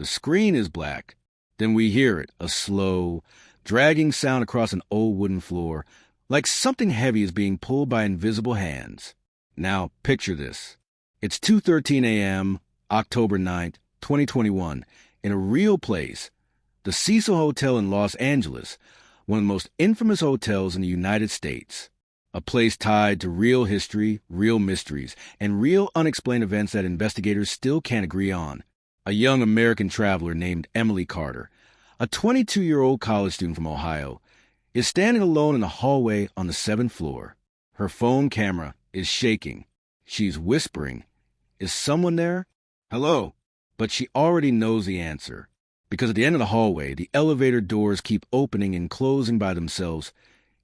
The screen is black. Then we hear it, a slow, dragging sound across an old wooden floor, like something heavy is being pulled by invisible hands. Now, picture this. It's 2:13 a.m., October 9th, 2021, in a real place, the Cecil Hotel in Los Angeles, one of the most infamous hotels in the United States. A place tied to real history, real mysteries, and real unexplained events that investigators still can't agree on. A young American traveler named Emily Carter, a 22-year-old college student from Ohio, is standing alone in the hallway on the 7th floor. Her phone camera is shaking. She's whispering, "Is someone there? Hello?" But she already knows the answer, because at the end of the hallway, the elevator doors keep opening and closing by themselves,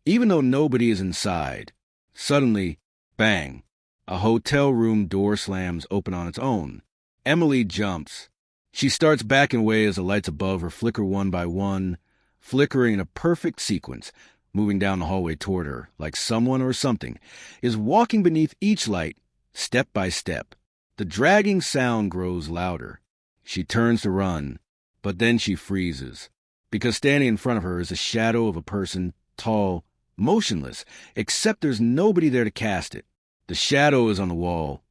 even though nobody is inside. Suddenly, bang, a hotel room door slams open on its own. Emily jumps. She starts backing away as the lights above her flicker one by one, flickering in a perfect sequence, moving down the hallway toward her, like someone or something is walking beneath each light, step by step. The dragging sound grows louder. She turns to run, but then she freezes, because standing in front of her is a shadow of a person, tall, motionless, except there's nobody there to cast it. The shadow is on the wall,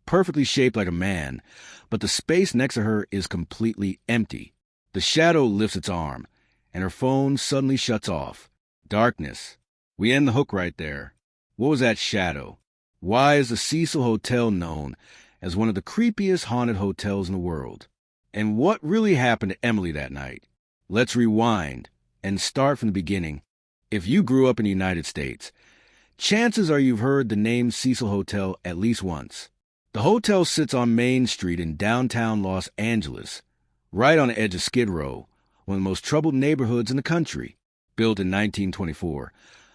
perfectly shaped like a man, but the space next to her is completely empty. The shadow lifts its arm, and her phone suddenly shuts off. Darkness. We end the hook right there. What was that shadow? Why is the Cecil Hotel known as one of the creepiest haunted hotels in the world? And what really happened to Emily that night? Let's rewind and start from the beginning. If you grew up in the United States, chances are you've heard the name Cecil Hotel at least once. The hotel sits on Main Street in downtown Los Angeles, right on the edge of Skid Row, one of the most troubled neighborhoods in the country. Built in 1924,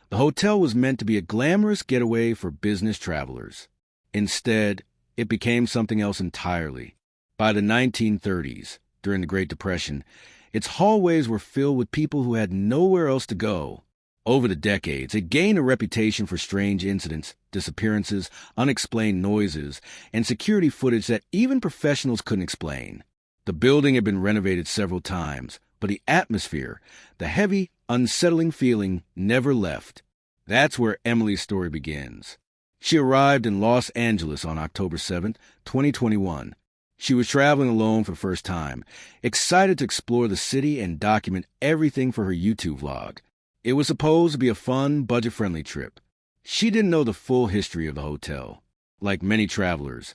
the hotel was meant to be a glamorous getaway for business travelers. Instead, it became something else entirely. By the 1930s, during the Great Depression, its hallways were filled with people who had nowhere else to go. Over the decades, it gained a reputation for strange incidents, disappearances, unexplained noises, and security footage that even professionals couldn't explain. The building had been renovated several times, but the atmosphere, the heavy, unsettling feeling, never left. That's where Emily's story begins. She arrived in Los Angeles on October 7th, 2021. She was traveling alone for the first time, excited to explore the city and document everything for her YouTube vlog. It was supposed to be a fun, budget-friendly trip. She didn't know the full history of the hotel. Like many travelers,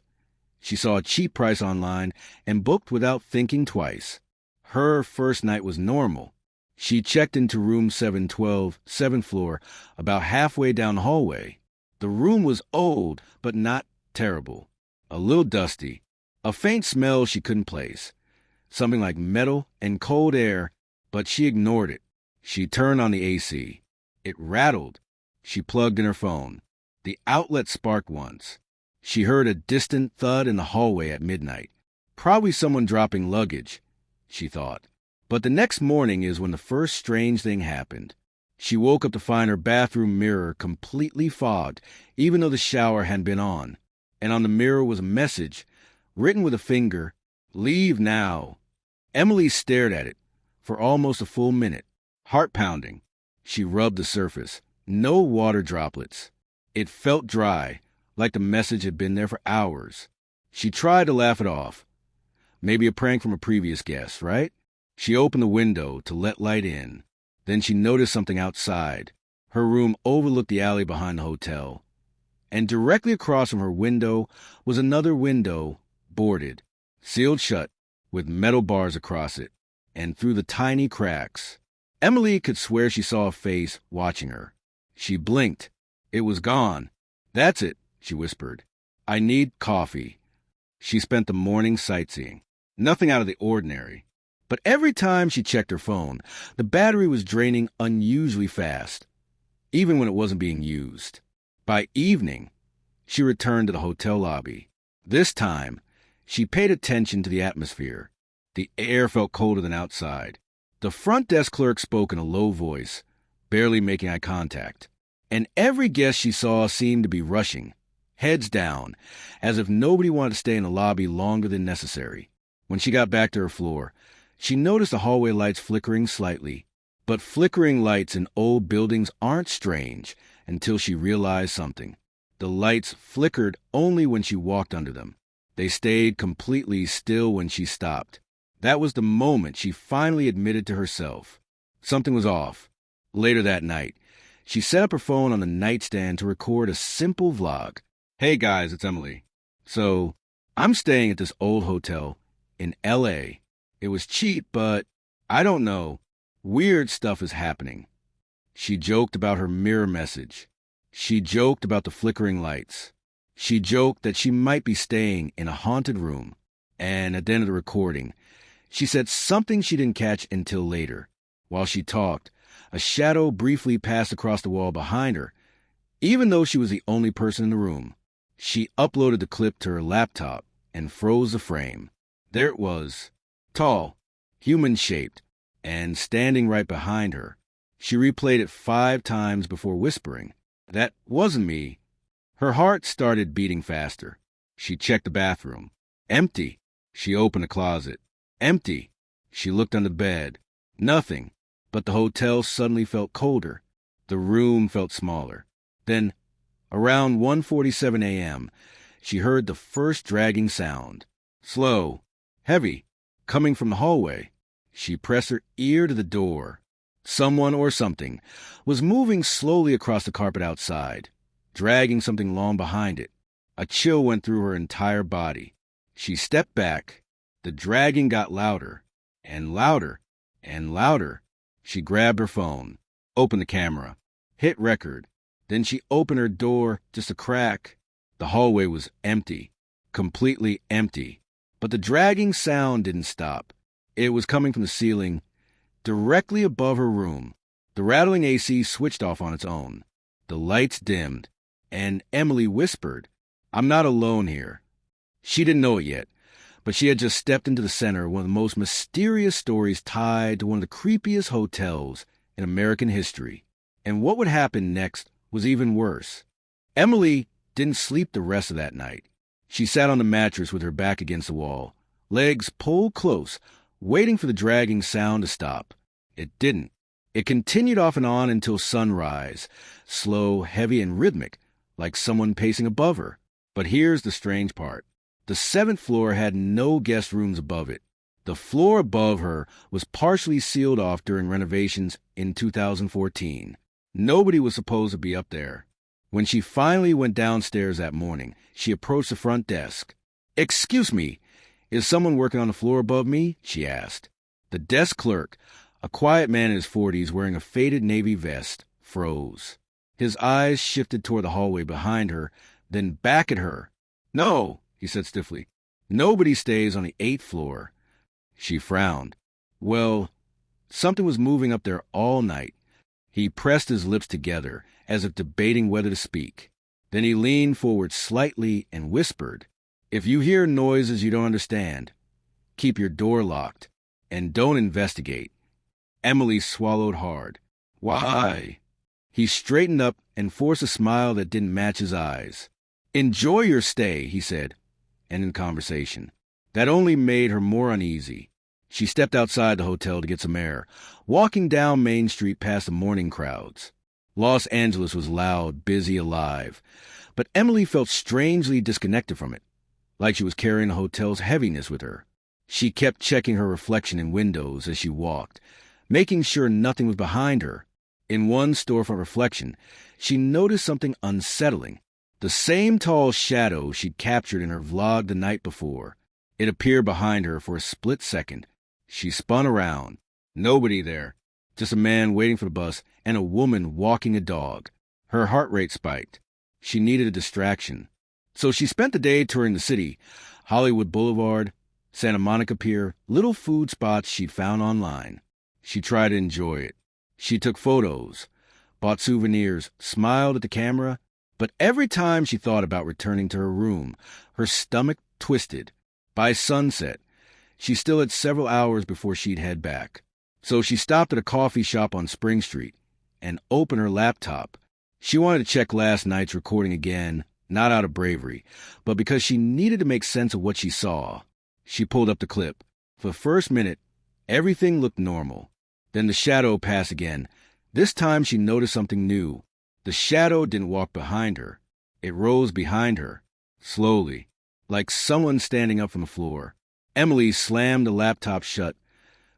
she saw a cheap price online and booked without thinking twice. Her first night was normal. She checked into room 712, 7th floor, about halfway down the hallway. The room was old, but not terrible. A little dusty. A faint smell she couldn't place. Something like metal and cold air, but she ignored it. She turned on the AC. It rattled. She plugged in her phone. The outlet sparked once. She heard a distant thud in the hallway at midnight. Probably someone dropping luggage, she thought. But the next morning is when the first strange thing happened. She woke up to find her bathroom mirror completely fogged, even though the shower hadn't been on. And on the mirror was a message, written with a finger, "Leave now." Emily stared at it for almost a full minute, heart pounding. She rubbed the surface. No water droplets. It felt dry, like the message had been there for hours. She tried to laugh it off. Maybe a prank from a previous guest, right? She opened the window to let light in. Then she noticed something outside. Her room overlooked the alley behind the hotel. And directly across from her window was another window, boarded, sealed shut, with metal bars across it, and through the tiny cracks. Emily could swear she saw a face watching her. She blinked. It was gone. "That's it," she whispered. "I need coffee." She spent the morning sightseeing. Nothing out of the ordinary. But every time she checked her phone, the battery was draining unusually fast, even when it wasn't being used. By evening, she returned to the hotel lobby. This time, she paid attention to the atmosphere. The air felt colder than outside. The front desk clerk spoke in a low voice, barely making eye contact. And every guest she saw seemed to be rushing, heads down, as if nobody wanted to stay in the lobby longer than necessary. When she got back to her floor, she noticed the hallway lights flickering slightly. But flickering lights in old buildings aren't strange until she realized something. The lights flickered only when she walked under them. They stayed completely still when she stopped. That was the moment she finally admitted to herself. Something was off. Later that night, she set up her phone on the nightstand to record a simple vlog. Hey guys, it's Emily. So, I'm staying at this old hotel in LA. It was cheap, but I don't know. Weird stuff is happening. She joked about her mirror message. She joked about the flickering lights. She joked that she might be staying in a haunted room. And at the end of the recording, she said something she didn't catch until later. While she talked, a shadow briefly passed across the wall behind her. Even though she was the only person in the room, she uploaded the clip to her laptop and froze the frame. There it was, tall, human-shaped, and standing right behind her. She replayed it 5 times before whispering, "That wasn't me." Her heart started beating faster. She checked the bathroom. Empty. She opened a closet. Empty. She looked under the bed. Nothing. But the hotel suddenly felt colder. The room felt smaller. Then, around 1:47 a.m., she heard the first dragging sound. Slow, heavy, coming from the hallway. She pressed her ear to the door. Someone or something was moving slowly across the carpet outside, dragging something long behind it. A chill went through her entire body. She stepped back. The dragging got louder, and louder, and louder. She grabbed her phone, opened the camera, hit record. Then she opened her door just a crack. The hallway was empty, completely empty. But the dragging sound didn't stop. It was coming from the ceiling, directly above her room. The rattling AC switched off on its own. The lights dimmed, and Emily whispered, "I'm not alone here." She didn't know it yet, but she had just stepped into the center of one of the most mysterious stories tied to one of the creepiest hotels in American history. And what would happen next was even worse. Emily didn't sleep the rest of that night. She sat on the mattress with her back against the wall, legs pulled close, waiting for the dragging sound to stop. It didn't. It continued off and on until sunrise, slow, heavy, and rhythmic, like someone pacing above her. But here's the strange part. The 7th floor had no guest rooms above it. The floor above her was partially sealed off during renovations in 2014. Nobody was supposed to be up there. When she finally went downstairs that morning, she approached the front desk. "Excuse me, is someone working on the floor above me?" she asked. The desk clerk, a quiet man in his 40s wearing a faded navy vest, froze. His eyes shifted toward the hallway behind her, then back at her. "No," he said stiffly. "Nobody stays on the 8th floor." She frowned. Well, something was moving up there all night. He pressed his lips together, as if debating whether to speak. Then he leaned forward slightly and whispered, "If you hear noises you don't understand, keep your door locked, and don't investigate." Emily swallowed hard. "Why?" He straightened up and forced a smile that didn't match his eyes. "Enjoy your stay," he said, ending conversation. That only made her more uneasy. She stepped outside the hotel to get some air, walking down Main Street past the morning crowds. Los Angeles was loud, busy, alive, but Emily felt strangely disconnected from it, like she was carrying the hotel's heaviness with her. She kept checking her reflection in windows as she walked, making sure nothing was behind her. In one storefront reflection, she noticed something unsettling. The same tall shadow she'd captured in her vlog the night before. It appeared behind her for a split second. She spun around. Nobody there. Just a man waiting for the bus and a woman walking a dog. Her heart rate spiked. She needed a distraction. So she spent the day touring the city, Hollywood Boulevard, Santa Monica Pier, little food spots she'd found online. She tried to enjoy it. She took photos, bought souvenirs, smiled at the camera, but every time she thought about returning to her room, her stomach twisted. By sunset, she still had several hours before she'd head back. So she stopped at a coffee shop on Spring Street and opened her laptop. She wanted to check last night's recording again, not out of bravery, but because she needed to make sense of what she saw. She pulled up the clip. For the first minute, everything looked normal. Then the shadow passed again. This time she noticed something new. The shadow didn't walk behind her. It rose behind her, slowly, like someone standing up from the floor. Emily slammed the laptop shut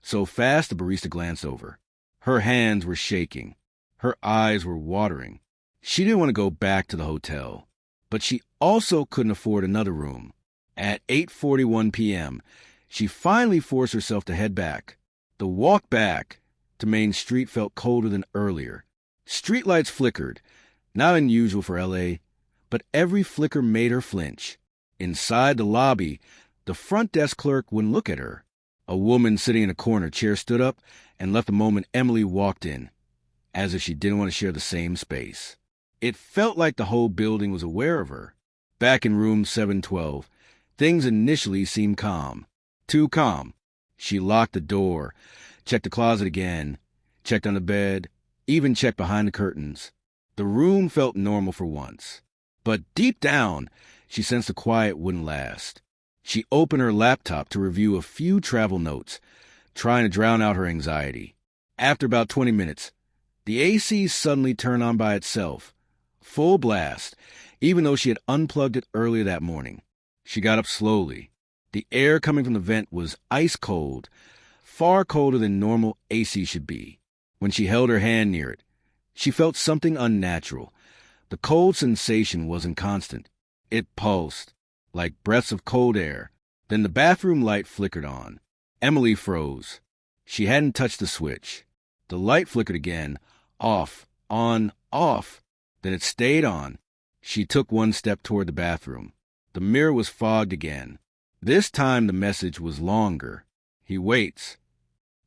so fast the barista glanced over. Her hands were shaking. Her eyes were watering. She didn't want to go back to the hotel, but she also couldn't afford another room. At 8:41 p.m., she finally forced herself to head back. The walk back to Main Street felt colder than earlier. Streetlights flickered, not unusual for L.A., but every flicker made her flinch. Inside the lobby, the front desk clerk wouldn't look at her. A woman sitting in a corner chair stood up and left the moment Emily walked in, as if she didn't want to share the same space. It felt like the whole building was aware of her. Back in room 712, things initially seemed calm. Too calm. She locked the door, checked the closet again, checked on the bed, even checked behind the curtains. The room felt normal for once. But deep down, she sensed the quiet wouldn't last. She opened her laptop to review a few travel notes, trying to drown out her anxiety. After about 20 minutes, the AC suddenly turned on by itself, full blast, even though she had unplugged it earlier that morning. She got up slowly. The air coming from the vent was ice cold, far colder than normal AC should be. When she held her hand near it, she felt something unnatural. The cold sensation wasn't constant. It pulsed, like breaths of cold air. Then the bathroom light flickered on. Emily froze. She hadn't touched the switch. The light flickered again, off, on, off. Then it stayed on. She took one step toward the bathroom. The mirror was fogged again. This time the message was longer. He waits.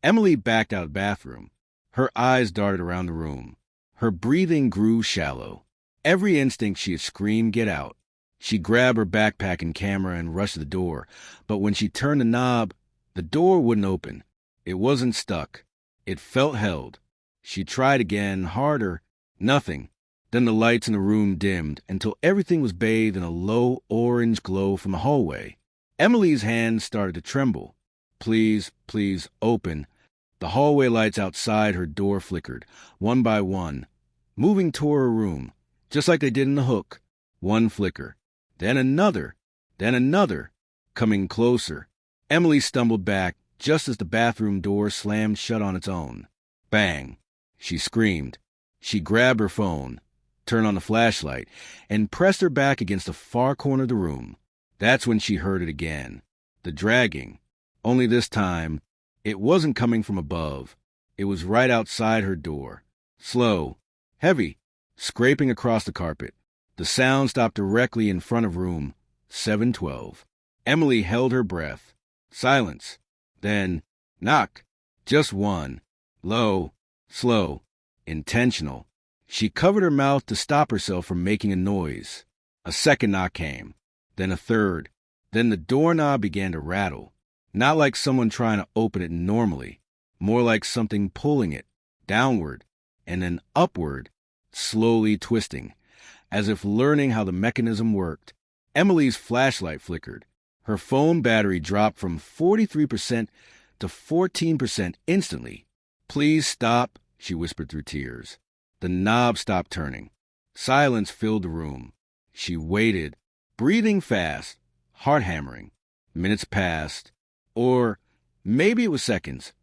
Emily backed out of the bathroom. Her eyes darted around the room. Her breathing grew shallow. Every instinct she had screamed, "Get out." She grabbed her backpack and camera and rushed to the door. But when she turned the knob, the door wouldn't open. It wasn't stuck. It felt held. She tried again, harder. Nothing. Then the lights in the room dimmed until everything was bathed in a low orange glow from the hallway. Emily's hands started to tremble. Please, please, open. The hallway lights outside her door flickered, one by one, moving toward her room, just like they did in The Hook. One flicker, then another, coming closer. Emily stumbled back just as the bathroom door slammed shut on its own. Bang! She screamed. She grabbed her phone, turned on the flashlight, and pressed her back against the far corner of the room. That's when she heard it again. The dragging. Only this time, it wasn't coming from above. It was right outside her door. Slow, heavy, scraping across the carpet. The sound stopped directly in front of room 712. Emily held her breath. Silence. Then, knock. Just one. Low, slow, intentional. She covered her mouth to stop herself from making a noise. A second knock came. Then a third. Then the doorknob began to rattle. Not like someone trying to open it normally. More like something pulling it. Downward. And then upward. Slowly twisting. As if learning how the mechanism worked. Emily's flashlight flickered. Her phone battery dropped from 43% to 14% instantly. Please stop, she whispered through tears. The knob stopped turning. Silence filled the room. She waited, breathing fast, heart hammering. Minutes passed. Or maybe it was seconds.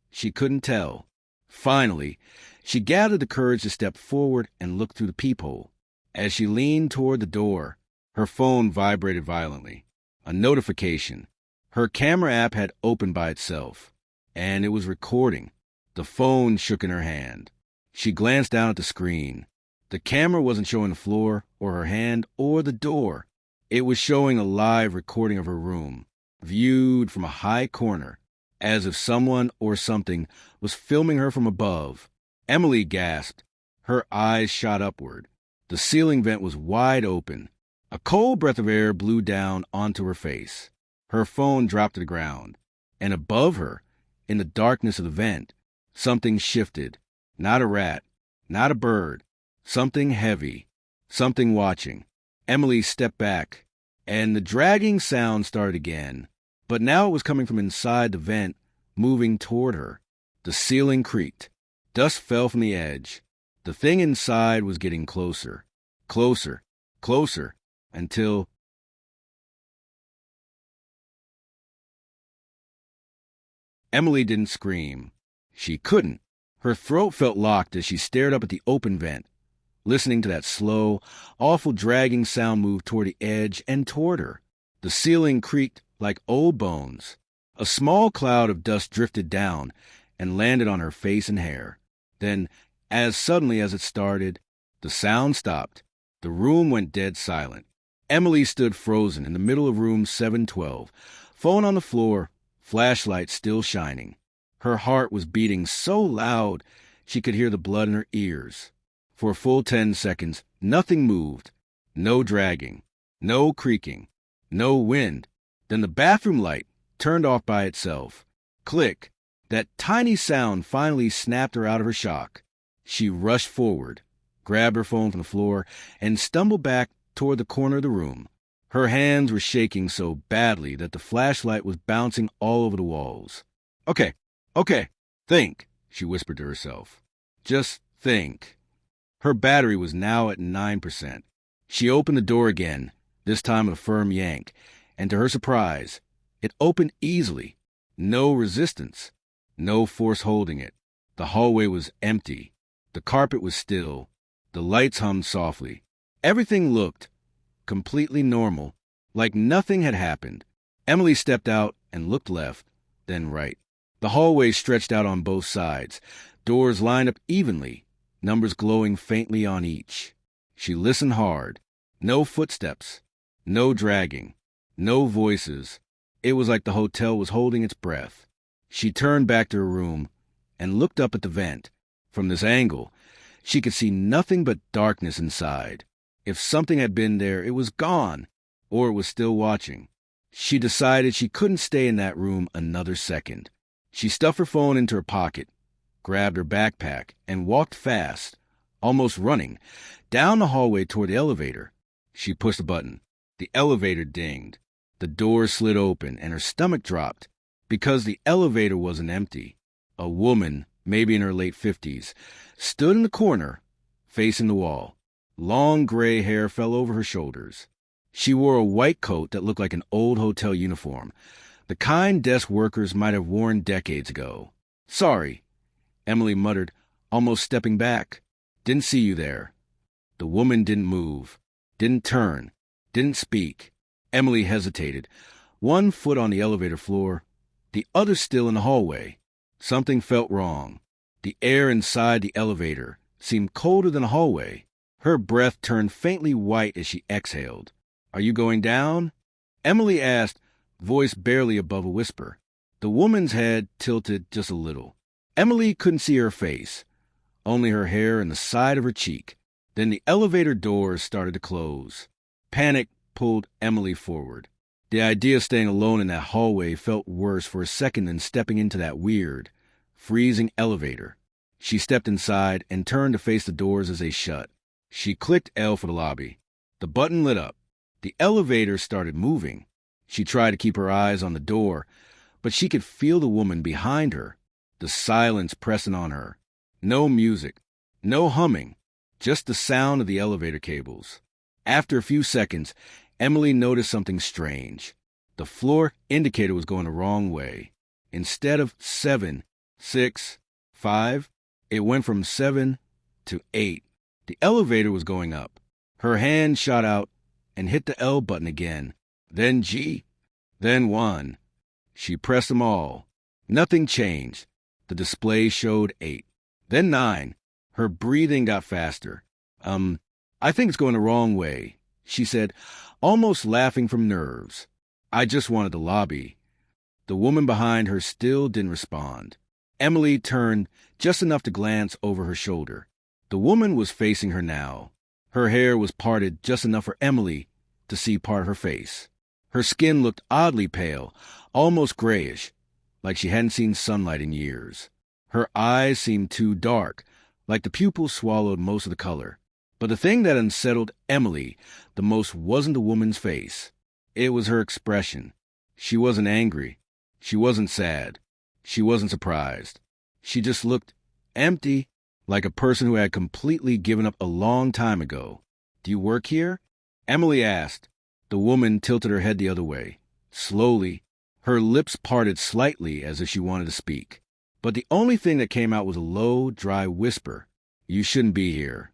She couldn't tell. Finally, she gathered the courage to step forward and look through the peephole. As she leaned toward the door, her phone vibrated violently. A notification. Her camera app had opened by itself, and it was recording. The phone shook in her hand. She glanced down at the screen. The camera wasn't showing the floor or her hand or the door. It was showing a live recording of her room, viewed from a high corner, as if someone or something was filming her from above. Emily gasped. Her eyes shot upward. The ceiling vent was wide open. A cold breath of air blew down onto her face. Her phone dropped to the ground. And above her, in the darkness of the vent, something shifted. Not a rat, not a bird. Something heavy. Something watching. Emily stepped back, and the dragging sound started again. But now it was coming from inside the vent, moving toward her. The ceiling creaked. Dust fell from the edge. The thing inside was getting closer, closer, closer, until... Emily didn't scream. She couldn't. Her throat felt locked as she stared up at the open vent, listening to that slow, awful dragging sound move toward the edge and toward her. The ceiling creaked like old bones. A small cloud of dust drifted down and landed on her face and hair. Then, as suddenly as it started, the sound stopped. The room went dead silent. Emily stood frozen in the middle of room 712, phone on the floor, flashlight still shining. Her heart was beating so loud she could hear the blood in her ears. For a full 10 seconds, nothing moved. No dragging, no creaking, no wind. Then the bathroom light turned off by itself. Click. That tiny sound finally snapped her out of her shock. She rushed forward, grabbed her phone from the floor, and stumbled back toward the corner of the room. Her hands were shaking so badly that the flashlight was bouncing all over the walls. Okay, think, she whispered to herself. Just think. Her battery was now at 9%. She opened the door again, this time with a firm yank, and to her surprise, it opened easily. No resistance. No force holding it. The hallway was empty. The carpet was still. The lights hummed softly. Everything looked completely normal, like nothing had happened. Emily stepped out and looked left, then right. The hallway stretched out on both sides, doors lined up evenly, numbers glowing faintly on each. She listened hard. No footsteps, no dragging, no voices. It was like the hotel was holding its breath. She turned back to her room and looked up at the vent. From this angle, she could see nothing but darkness inside. If something had been there, it was gone, or it was still watching. She decided she couldn't stay in that room another second. She stuffed her phone into her pocket, grabbed her backpack, and walked fast, almost running, down the hallway toward the elevator. She pushed a button. The elevator dinged. The door slid open, and her stomach dropped. Because the elevator wasn't empty. A woman, maybe in her late 50s, stood in the corner, facing the wall. Long gray hair fell over her shoulders. She wore a white coat that looked like an old hotel uniform, the kind desk workers might have worn decades ago. Sorry, Emily muttered, almost stepping back. Didn't see you there. The woman didn't move, didn't turn, didn't speak. Emily hesitated, one foot on the elevator floor, the other still in the hallway. Something felt wrong. The air inside the elevator seemed colder than the hallway. Her breath turned faintly white as she exhaled. Are you going down? Emily asked, voice barely above a whisper. The woman's head tilted just a little. Emily couldn't see her face, only her hair and the side of her cheek. Then the elevator doors started to close. Panic pulled Emily forward. The idea of staying alone in that hallway felt worse for a second than stepping into that weird, freezing elevator. She stepped inside and turned to face the doors as they shut. She clicked L for the lobby. The button lit up. The elevator started moving. She tried to keep her eyes on the door, but she could feel the woman behind her, the silence pressing on her. No music, no humming, just the sound of the elevator cables. After a few seconds, Emily noticed something strange. The floor indicator was going the wrong way. Instead of 7, 6, 5, it went from 7 to 8. The elevator was going up. Her hand shot out and hit the L button again, then G, then 1. She pressed them all. Nothing changed. The display showed 8, then 9. Her breathing got faster. I think it's going the wrong way, she said, almost laughing from nerves. I just wanted the lobby. The woman behind her still didn't respond. Emily turned just enough to glance over her shoulder. The woman was facing her now. Her hair was parted just enough for Emily to see part of her face. Her skin looked oddly pale, almost grayish, like she hadn't seen sunlight in years. Her eyes seemed too dark, like the pupils swallowed most of the color. But the thing that unsettled Emily the most wasn't the woman's face. It was her expression. She wasn't angry. She wasn't sad. She wasn't surprised. She just looked empty, like a person who had completely given up a long time ago. "Do you work here?" Emily asked. The woman tilted her head the other way. Slowly, her lips parted slightly as if she wanted to speak. But the only thing that came out was a low, dry whisper. "You shouldn't be here."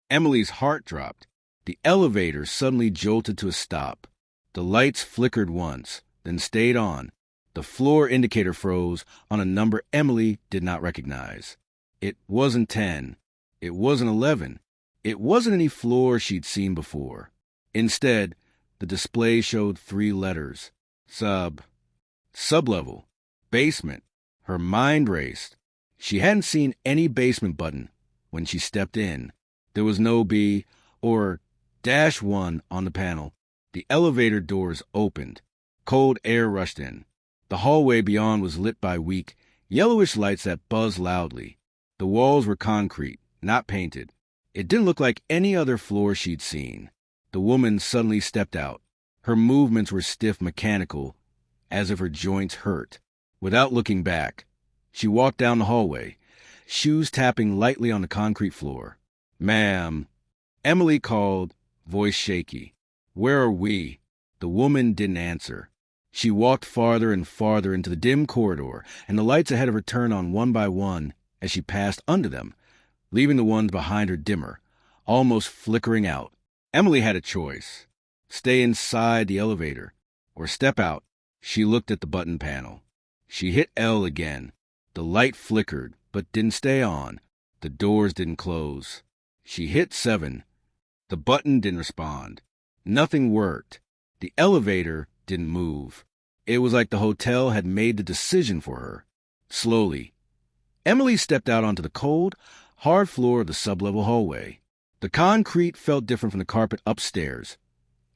Emily's heart dropped. The elevator suddenly jolted to a stop. The lights flickered once, then stayed on. The floor indicator froze on a number Emily did not recognize. It wasn't 10. It wasn't 11. It wasn't any floor she'd seen before. Instead, the display showed 3 letters. Sublevel. Basement. Her mind raced. She hadn't seen any basement button when she stepped in. There was no B or -1 on the panel. The elevator doors opened. Cold air rushed in. The hallway beyond was lit by weak, yellowish lights that buzzed loudly. The walls were concrete, not painted. It didn't look like any other floor she'd seen. The woman suddenly stepped out. Her movements were stiff, mechanical, as if her joints hurt. Without looking back, she walked down the hallway, shoes tapping lightly on the concrete floor. "Ma'am," Emily called, voice shaky. "Where are we?" The woman didn't answer. She walked farther and farther into the dim corridor, and the lights ahead of her turned on one by one as she passed under them, leaving the ones behind her dimmer, almost flickering out. Emily had a choice: stay inside the elevator or step out. She looked at the button panel. She hit L again. The light flickered, but didn't stay on. The doors didn't close. She hit 7. The button didn't respond. Nothing worked. The elevator didn't move. It was like the hotel had made the decision for her. Slowly, Emily stepped out onto the cold, hard floor of the sublevel hallway. The concrete felt different from the carpet upstairs.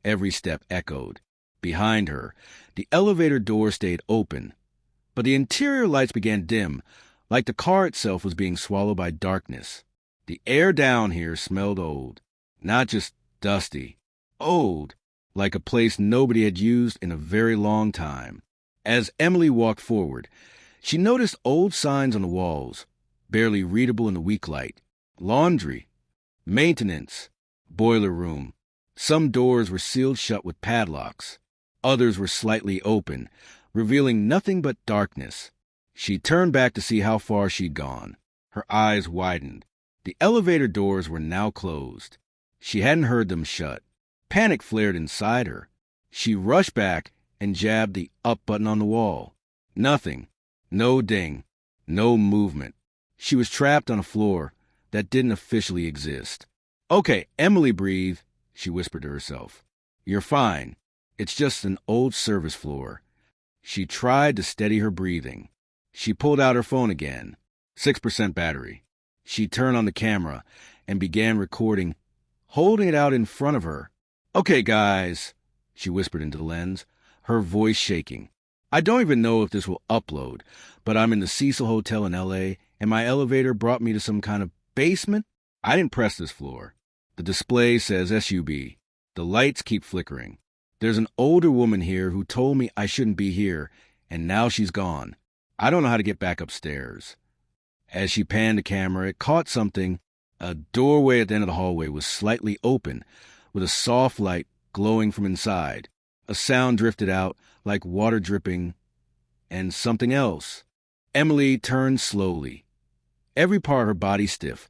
Every step echoed. Behind her, the elevator door stayed open, but the interior lights began dim, like the car itself was being swallowed by darkness. The air down here smelled old, not just dusty. Old, like a place nobody had used in a very long time. As Emily walked forward, she noticed old signs on the walls, barely readable in the weak light. Laundry, maintenance, boiler room. Some doors were sealed shut with padlocks. Others were slightly open, revealing nothing but darkness. She turned back to see how far she'd gone. Her eyes widened. The elevator doors were now closed. She hadn't heard them shut. Panic flared inside her. She rushed back and jabbed the up button on the wall. Nothing. No ding. No movement. She was trapped on a floor that didn't officially exist. "Okay, Emily, breathe," she whispered to herself. "You're fine. It's just an old service floor." She tried to steady her breathing. She pulled out her phone again. 6% battery. She turned on the camera and began recording, holding it out in front of her. "Okay, guys," she whispered into the lens, her voice shaking. "I don't even know if this will upload, but I'm in the Cecil Hotel in LA, and my elevator brought me to some kind of basement. I didn't press this floor. The display says SUB. The lights keep flickering. There's an older woman here who told me I shouldn't be here, and now she's gone. I don't know how to get back upstairs." As she panned the camera, it caught something. A doorway at the end of the hallway was slightly open, with a soft light glowing from inside. A sound drifted out, like water dripping, and something else. Emily turned slowly, every part of her body stiff,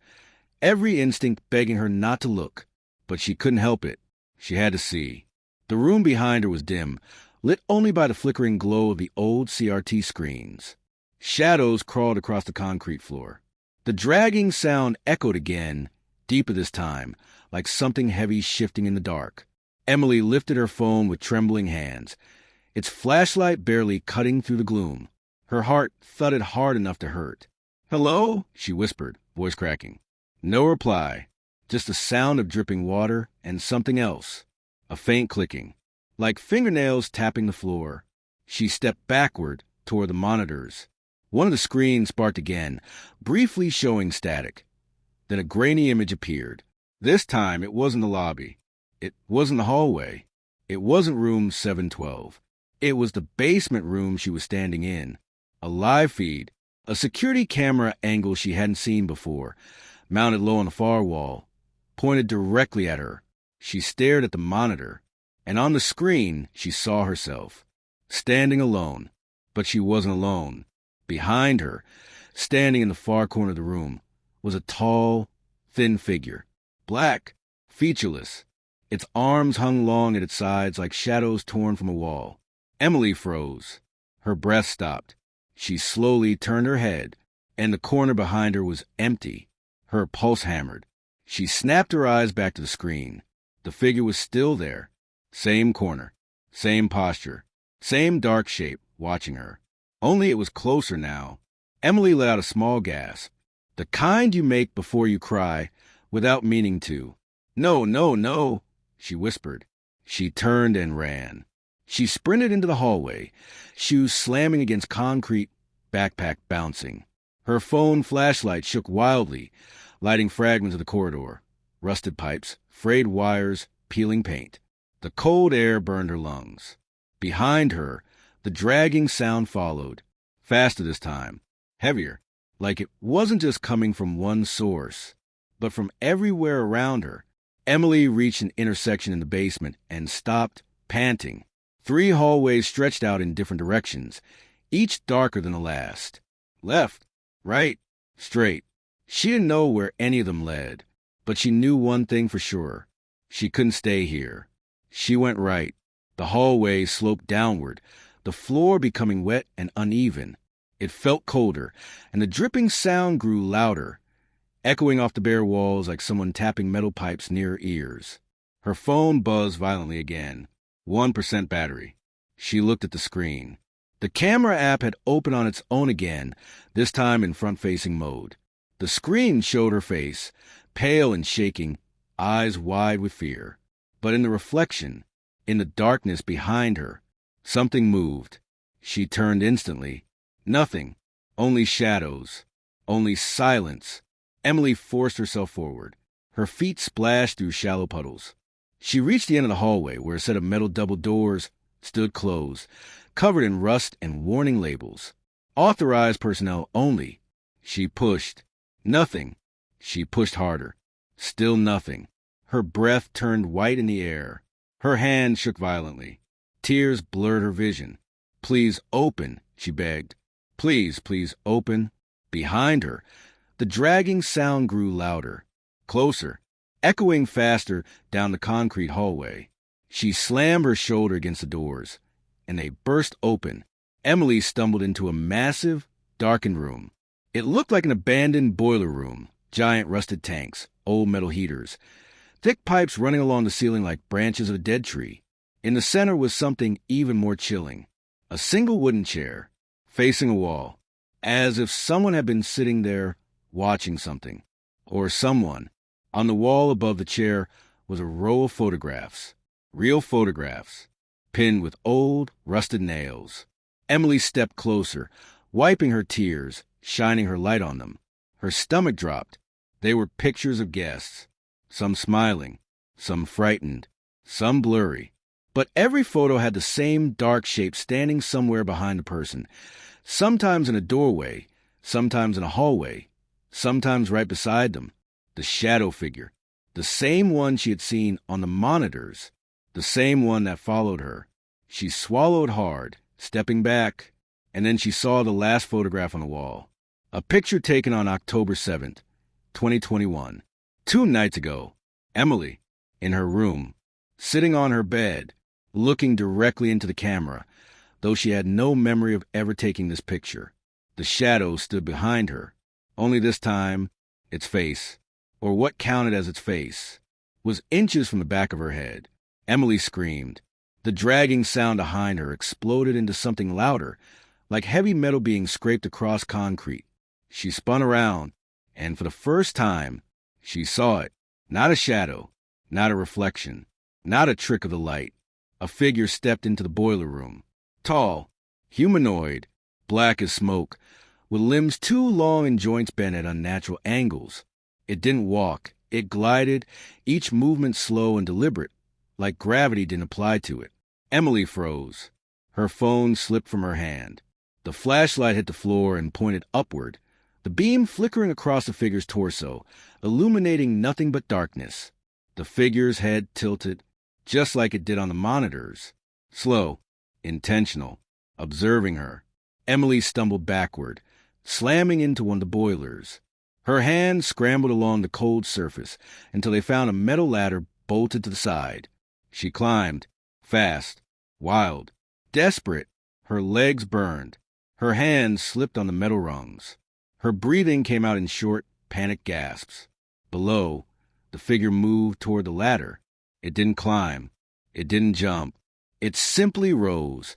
every instinct begging her not to look, but she couldn't help it. She had to see. The room behind her was dim, lit only by the flickering glow of the old CRT screens. Shadows crawled across the concrete floor. The dragging sound echoed again, deeper this time, like something heavy shifting in the dark. Emily lifted her phone with trembling hands, its flashlight barely cutting through the gloom. Her heart thudded hard enough to hurt. "Hello?" she whispered, voice cracking. No reply, just the sound of dripping water and something else, a faint clicking, like fingernails tapping the floor. She stepped backward toward the monitors. One of the screens sparked again, briefly showing static. Then a grainy image appeared. This time it wasn't the lobby. It wasn't the hallway. It wasn't room 712. It was the basement room she was standing in. A live feed, a security camera angle she hadn't seen before, mounted low on the far wall, pointed directly at her. She stared at the monitor, and on the screen she saw herself, standing alone. But she wasn't alone. Behind her, standing in the far corner of the room, was a tall, thin figure, black, featureless. Its arms hung long at its sides like shadows torn from a wall. Emily froze. Her breath stopped. She slowly turned her head, and the corner behind her was empty. Her pulse hammered. She snapped her eyes back to the screen. The figure was still there. Same corner, same posture, same dark shape watching her. Only it was closer now. Emily let out a small gasp. The kind you make before you cry, without meaning to. "No, no, no," she whispered. She turned and ran. She sprinted into the hallway, shoes slamming against concrete, backpack bouncing. Her phone flashlight shook wildly, lighting fragments of the corridor. Rusted pipes, frayed wires, peeling paint. The cold air burned her lungs. Behind her, the dragging sound followed. Faster this time. Heavier. Like it wasn't just coming from one source, but from everywhere around her. Emily reached an intersection in the basement and stopped, panting. 3 hallways stretched out in different directions, each darker than the last. Left, right, straight. She didn't know where any of them led, but she knew one thing for sure. She couldn't stay here. She went right. The hallway sloped downward, the floor becoming wet and uneven. It felt colder, and the dripping sound grew louder, echoing off the bare walls like someone tapping metal pipes near her ears. Her phone buzzed violently again. 1% battery. She looked at the screen. The camera app had opened on its own again, this time in front-facing mode. The screen showed her face, pale and shaking, eyes wide with fear. But in the reflection, in the darkness behind her, something moved. She turned instantly. Nothing. Only shadows. Only silence. Emily forced herself forward. Her feet splashed through shallow puddles. She reached the end of the hallway where a set of metal double doors stood closed, covered in rust and warning labels. Authorized personnel only. She pushed. Nothing. She pushed harder. Still nothing. Her breath turned white in the air. Her hand shook violently. Tears blurred her vision. "Please open," she begged. "Please, please open." Behind her, the dragging sound grew louder, closer, echoing faster down the concrete hallway. She slammed her shoulder against the doors, and they burst open. Emily stumbled into a massive, darkened room. It looked like an abandoned boiler room, giant rusted tanks, old metal heaters, thick pipes running along the ceiling like branches of a dead tree. In the center was something even more chilling. A single wooden chair, facing a wall, as if someone had been sitting there watching something. Or someone. On the wall above the chair was a row of photographs. Real photographs. Pinned with old, rusted nails. Emily stepped closer, wiping her tears, shining her light on them. Her stomach dropped. They were pictures of guests. Some smiling, some frightened, some blurry. But every photo had the same dark shape standing somewhere behind the person, sometimes in a doorway, sometimes in a hallway, sometimes right beside them. The shadow figure, the same one she had seen on the monitors, the same one that followed her. She swallowed hard, stepping back, and then she saw the last photograph on the wall. A picture taken on October 7th, 2021. 2 nights ago. Emily, in her room, sitting on her bed, looking directly into the camera, though she had no memory of ever taking this picture. The shadow stood behind her. Only this time, its face, or what counted as its face, was inches from the back of her head. Emily screamed. The dragging sound behind her exploded into something louder, like heavy metal being scraped across concrete. She spun around, and for the first time, she saw it. Not a shadow, not a reflection, not a trick of the light. A figure stepped into the boiler room. Tall, humanoid, black as smoke, with limbs too long and joints bent at unnatural angles. It didn't walk. It glided, each movement slow and deliberate, like gravity didn't apply to it. Emily froze. Her phone slipped from her hand. The flashlight hit the floor and pointed upward, the beam flickering across the figure's torso, illuminating nothing but darkness. The figure's head tilted, just like it did on the monitors. Slow, intentional, observing her. Emily stumbled backward, slamming into one of the boilers. Her hands scrambled along the cold surface until they found a metal ladder bolted to the side. She climbed, fast, wild, desperate. Her legs burned. Her hands slipped on the metal rungs. Her breathing came out in short, panicked gasps. Below, the figure moved toward the ladder. It didn't climb. It didn't jump. It simply rose,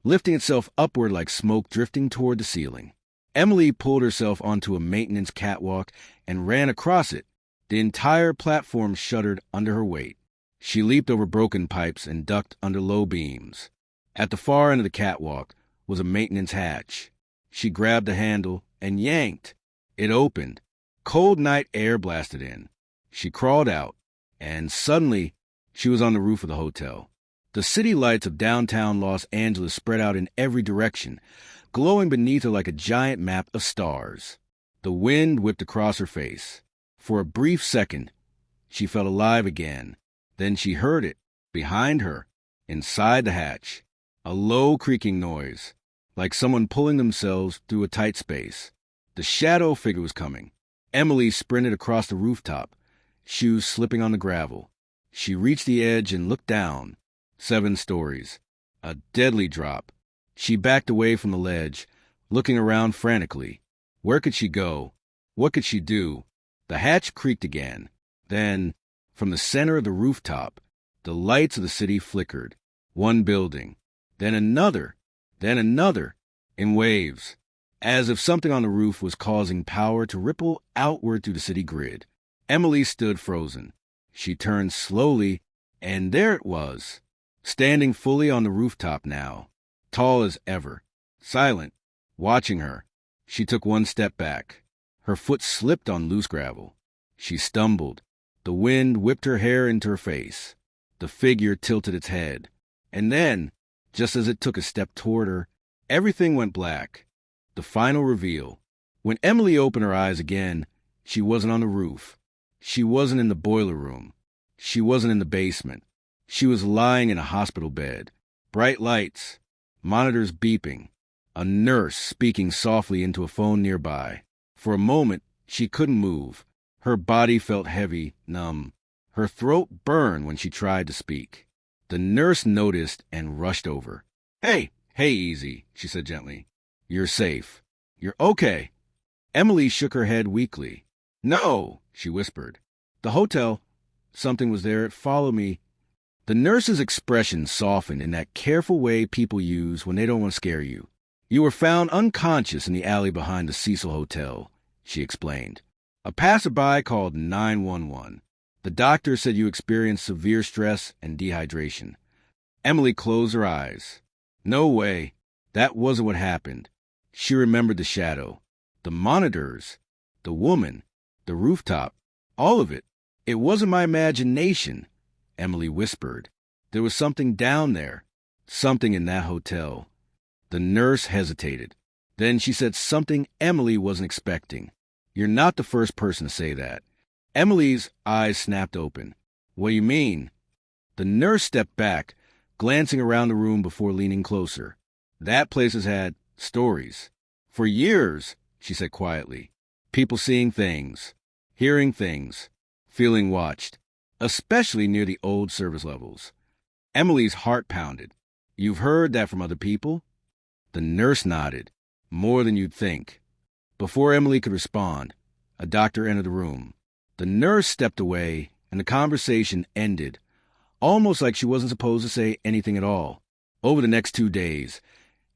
lifting itself upward like smoke drifting toward the ceiling. Emily pulled herself onto a maintenance catwalk and ran across it. The entire platform shuddered under her weight. She leaped over broken pipes and ducked under low beams. At the far end of the catwalk was a maintenance hatch. She grabbed the handle and yanked. It opened. Cold night air blasted in. She crawled out, and suddenly she was on the roof of the hotel. The city lights of downtown Los Angeles spread out in every direction, glowing beneath her like a giant map of stars. The wind whipped across her face. For a brief second, she felt alive again. Then she heard it, behind her, inside the hatch. A low creaking noise, like someone pulling themselves through a tight space. The shadow figure was coming. Emily sprinted across the rooftop, shoes slipping on the gravel. She reached the edge and looked down. 7 stories. A deadly drop. She backed away from the ledge, looking around frantically. Where could she go? What could she do? The hatch creaked again. Then, from the center of the rooftop, the lights of the city flickered. One building, then another, in waves, as if something on the roof was causing power to ripple outward through the city grid. Emily stood frozen. She turned slowly, and there it was, standing fully on the rooftop now, tall as ever, silent, watching her. She took one step back. Her foot slipped on loose gravel. She stumbled. The wind whipped her hair into her face. The figure tilted its head. And then, just as it took a step toward her, everything went black. The final reveal. When Emily opened her eyes again, she wasn't on the roof. She wasn't in the boiler room. She wasn't in the basement. She was lying in a hospital bed. Bright lights, monitors beeping, a nurse speaking softly into a phone nearby. For a moment, she couldn't move. Her body felt heavy, numb. Her throat burned when she tried to speak. The nurse noticed and rushed over. Hey, easy, she said gently. You're safe. You're okay. Emily shook her head weakly. No, she whispered. The hotel. Something was there. It followed me. The nurse's expression softened in that careful way people use when they don't want to scare you. You were found unconscious in the alley behind the Cecil Hotel, she explained. A passerby called 911. The doctor said you experienced severe stress and dehydration. Emily closed her eyes. No way. That wasn't what happened. She remembered the shadow, the monitors, the woman, the rooftop, all of it. It wasn't my imagination, Emily whispered. There was something down there, something in that hotel. The nurse hesitated. Then she said something Emily wasn't expecting. You're not the first person to say that. Emily's eyes snapped open. What do you mean? The nurse stepped back, glancing around the room before leaning closer. That place has had stories. For years, she said quietly. People seeing things, hearing things, feeling watched, especially near the old service levels. Emily's heart pounded. You've heard that from other people? The nurse nodded. More than you'd think. Before Emily could respond, a doctor entered the room. The nurse stepped away, and the conversation ended, almost like she wasn't supposed to say anything at all. Over the next 2 days,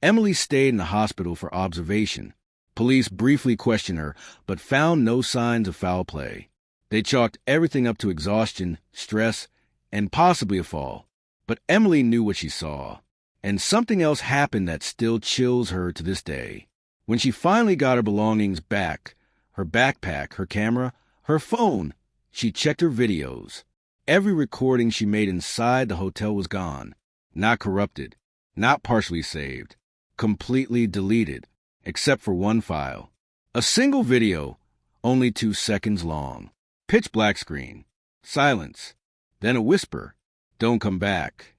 Emily stayed in the hospital for observation. Police briefly questioned her, but found no signs of foul play. They chalked everything up to exhaustion, stress, and possibly a fall. But Emily knew what she saw, and something else happened that still chills her to this day. When she finally got her belongings back, her backpack, her camera, her phone, she checked her videos. Every recording she made inside the hotel was gone, not corrupted, Not partially saved. Completely deleted, except for one file. A single video, only 2 seconds long. Pitch black screen. Silence. Then a whisper. Don't come back.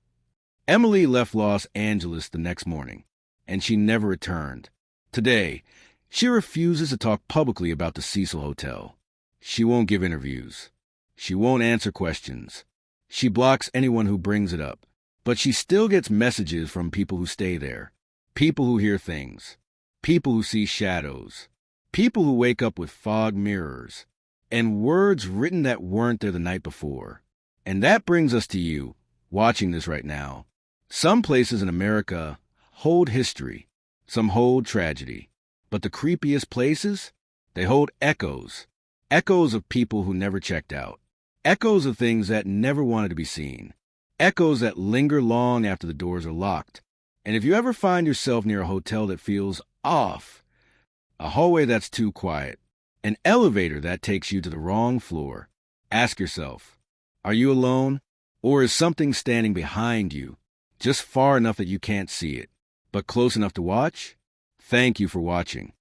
Emily left Los Angeles the next morning, and she never returned. Today, she refuses to talk publicly about the Cecil Hotel. She won't give interviews. She won't answer questions. She blocks anyone who brings it up. But she still gets messages from people who stay there. People who hear things. People who see shadows. People who wake up with fog mirrors. And words written that weren't there the night before. And that brings us to you, watching this right now. Some places in America hold history. Some hold tragedy. But the creepiest places? They hold echoes. Echoes of people who never checked out. Echoes of things that never wanted to be seen. Echoes that linger long after the doors are locked. And if you ever find yourself near a hotel that feels off, a hallway that's too quiet, an elevator that takes you to the wrong floor, ask yourself, are you alone? Or is something standing behind you, just far enough that you can't see it, but close enough to watch? Thank you for watching.